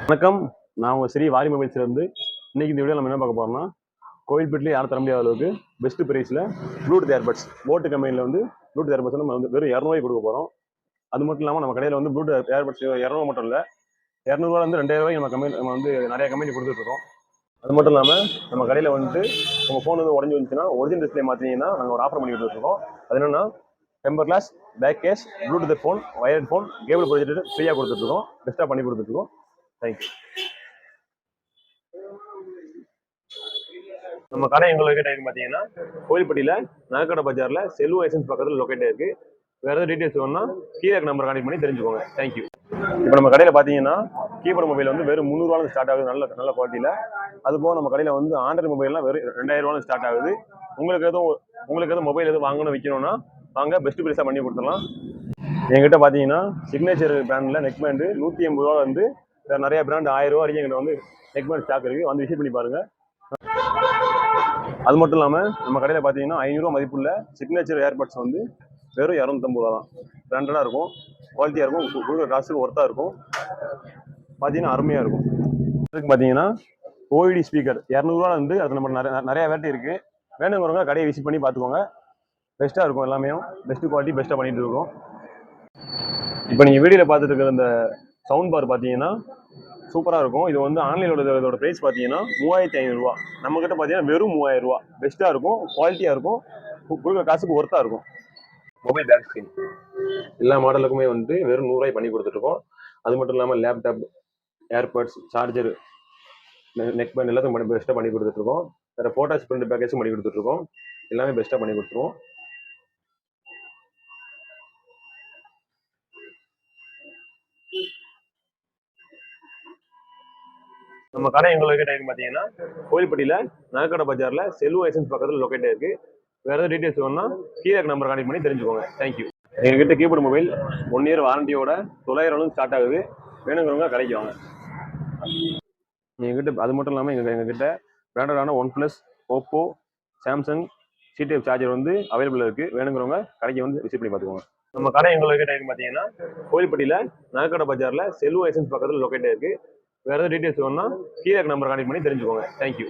வணக்கம். நான் உங்கள் ஸ்ரீ வாரி மொபைல்ஸ்லேருந்து இன்றைக்கி இந்த வீடியோ நம்ம என்ன பார்க்க போகிறோம்னா, கோவில்பேட்டில் யாரும் தர முடியாத அளவுக்கு பெஸ்ட் ப்ரைஸில் ப்ளூடூத் ஏர்பட்ஸ் போட்டு கம்பெனியில் வந்து ப்ளூடூத் ஏர்பட்ஸ் நம்ம வந்து வெறும் 200 கொடுக்க போகிறோம். அது மட்டும் இல்லாமல் நம்ம கடையில் வந்து ப்ளூடூத் ஏர்பட்ஸ் 200 மட்டும் இல்லை, 200 2000 நம்ம வந்து நிறைய கம்பெனி கொடுத்துட்ருக்கோம். அது மட்டும் இல்லாமல் நம்ம கடையில் வந்துட்டு உங்கள் ஃபோன் வந்து உடஞ்சி வந்துச்சுன்னா ஒரிஜினல் டிஸ்பிளே மாற்றினீங்கன்னா நாங்கள் ஒரு ஆஃபர் பண்ணி கொடுத்துருக்கோம். அது என்னென்னா temper glass, back case, bluetooth phone, wired phone, cable projector ஃப்ரீயாக கொடுத்துட்ருக்கோம். பெஸ்ட்டாக பண்ணி கொடுத்துட்ருக்கோம். தேங்க்யூ. நம்ம கடை எங்க லொக்கேட் ஆயிருக்கு பார்த்தீங்கன்னா கோயில்பட்டியில் நகைக்கடை பஜாரில் செல்வ எசன்ஸ் பக்கத்தில் லொக்கேட் ஆயிருக்கு. வேறு ஏதாவது டீட்டெயில்ஸ் வேணும்னா கீழே நம்பர் கான்டெக்ட் பண்ணி தெரிஞ்சுக்கோங்க. தேங்க்யூ. இப்போ நம்ம கடையில் பார்த்தீங்கன்னா கீபோர்டு மொபைல் வந்து வெறும் 300 ஸ்டார்ட் ஆகுது, நல்ல குவாலிட்டியில். அதுபோக நம்ம கடையில் வந்து ஆண்ட்ராய்டு மொபைல்லாம் வெறும் 2000 ஸ்டார்ட் ஆகுது. உங்களுக்கு எதுவும் மொபைல் எதுவும் வாங்கணும் வைக்கணும்னா வாங்க, பெஸ்ட் ப்ரைஸாக பண்ணி கொடுத்துடலாம். என்கிட்ட பார்த்தீங்கன்னா சிக்னேச்சர் பிராண்டில் நெக் பேண்டு 180 வந்து நிறைய பிராண்ட் 1000 வரைக்கும் எங்கிட்ட வந்து நெக் பேண்ட் ஸ்டாக் இருக்குது. வந்து விசிட் பண்ணி பாருங்கள். அது மட்டும் இல்லாமல் நம்ம கடையில் பார்த்தீங்கன்னா 500 மதிப்புள்ள சிக்னேச்சர் ஏர்பட்ஸ் வந்து வெறும் 250 தான். பிராண்டடாக இருக்கும், குவாலிட்டியாக இருக்கும், கொடுக்குற காசுக்கு ஒர்த்தாக இருக்கும். பார்த்தீங்கன்னா அருமையாக இருக்கும். அதுக்கு பார்த்தீங்கன்னா ஓய்டி ஸ்பீக்கர் 200 வந்து அது நம்ம நிறைய வெரைட்டி இருக்குது. வேணுங்கிறவங்க கடையை விசிட் பண்ணி பார்த்துக்கோங்க. பெஸ்ட்டாக இருக்கும், எல்லாமே பெஸ்ட்டு குவாலிட்டி, பெஸ்ட்டாக பண்ணிகிட்டு இருக்கோம். இப்போ நீங்கள் வீடியோவில் பார்த்துட்டு இருக்கிற இந்த சவுண்ட் பார் பார்த்தீங்கன்னா சூப்பராக இருக்கும். இது வந்து ஆன்லைனோட இதோட ப்ரைஸ் பார்த்தீங்கன்னா 3500 நம்மக்கிட்ட பார்த்தீங்கன்னா வெறும் 3000. பெஸ்ட்டாக இருக்கும், குவாலிட்டியாக இருக்கும், கொடுக்குற காசுக்கு ஒர்த்தாக இருக்கும். மொபைல் பேக் ஸ்க்ரீன் எல்லா மாடலுக்குமே வந்து வெறும் 100 பண்ணி கொடுத்துட்ருக்கோம். அது மட்டும் இல்லாமல் laptop, earbuds, charger, neck band எல்லாத்தையும் பெஸ்ட்டாக பண்ணி கொடுத்துட்ருக்கோம். வேறு ஃபோட்டோஸ் பிரிண்ட் பேக்கேஜும் பண்ணி கொடுத்துட்ருக்கோம். எல்லாமே பெஸ்ட்டாக பண்ணி கொடுத்துருவோம். நம்ம கடை எங்க லொக்கேட் ஆயிருக்கு பார்த்தீங்கன்னா கோயில்பட்டியில் நகைக்கடை பஜாரில் செல்வ எசன்ஸ் பக்கத்தில் லொக்கேட் ஆயிருக்கு. வேறு ஏதாவது டீட்டெயில்ஸ் வேணும்னா கீழே நம்பர் கான்டெக்ட் பண்ணி தெரிஞ்சுக்கோங்க. தேங்க்யூ. எங்ககிட்ட கீபோர்டு மொபைல் 1 இயர் வாரண்டியோட 900 ஸ்டார்ட் ஆகுது. வேணுங்கிறவங்க கடைக்கு வாங்க. எங்ககிட்ட அது மட்டும் இல்லாமல் எங்ககிட்ட பிராண்டடான OnePlus, Oppo, Samsung C-Type charger வந்து அவைலபிள் இருக்குது. வேணுங்கிறவங்க கடைக்கு வந்து விசிட் பண்ணி பார்த்துக்கோங்க. நம்ம கடை எங்க லொக்கேட் ஆயிருக்கு பார்த்தீங்கன்னா கோயில்பட்டியில் நகைக்கடை பஜாரில் செல்வ எசன்ஸ் பக்கத்தில் லொக்கேட் ஆயிருக்கு. வேறு ஏதாவது டீட்டெயில்ஸ் வேணும்னா கீழே நம்பர் கான்டெக்ட் பண்ணி தெரிஞ்சுக்கோங்க. தேங்க்யூ.